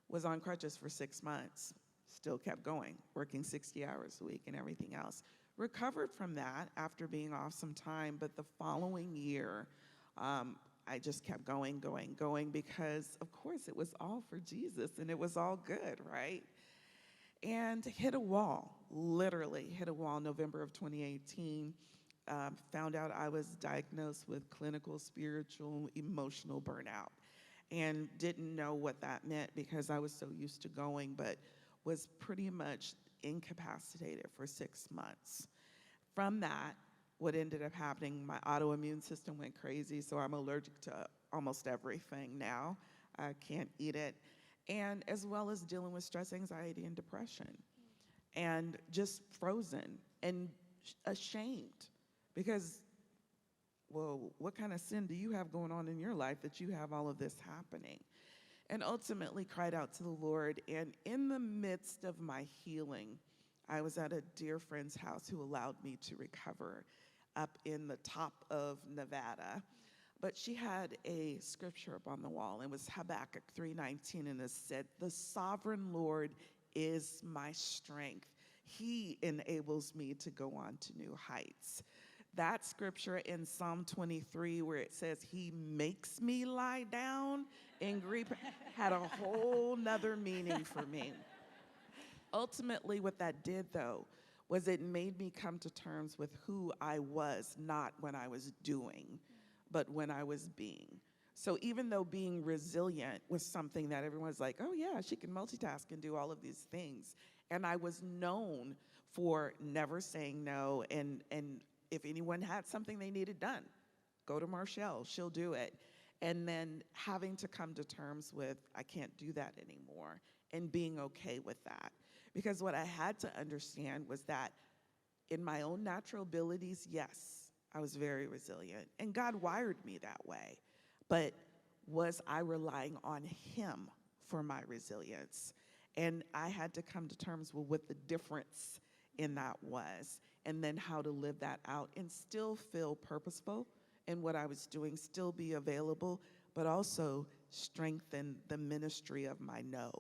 Was on crutches for 6 months, still kept going, working 60 hours a week and everything else. Recovered from that after being off some time, but the following year, I just kept going because, of course, it was all for Jesus and it was all good, right? And hit a wall, literally hit a wall. November of 2018, found out I was diagnosed with clinical, spiritual, emotional burnout, and didn't know what that meant because I was so used to going, but was pretty much incapacitated for 6 months. From that, what ended up happening, my autoimmune system went crazy, so I'm allergic to almost everything now. I can't eat it. And as well as dealing with stress, anxiety, and depression. And just frozen and ashamed because, well, what kind of sin do you have going on in your life that you have all of this happening? And ultimately cried out to the Lord. And in the midst of my healing, I was at a dear friend's house who allowed me to recover up in the top of Nevada. But she had a scripture up on the wall. It was Habakkuk 3:19, and it said, "The sovereign Lord is my strength. He enables me to go on to new heights." That scripture in Psalm 23 where it says, "He makes me lie down in grief," had a whole nother meaning for me. Ultimately, what that did, though, was it made me come to terms with who I was, not when I was doing, but when I was being. So even though being resilient was something that everyone's like, oh yeah, she can multitask and do all of these things. And I was known for never saying no, and if anyone had something they needed done, go to Marshelle, she'll do it. And then having to come to terms with, I can't do that anymore, and being okay with that. Because what I had to understand was that in my own natural abilities, yes, I was very resilient, and God wired me that way. But was I relying on Him for my resilience? And I had to come to terms with what the difference in that was, and then how to live that out and still feel purposeful in what I was doing, still be available, but also strengthen the ministry of my no.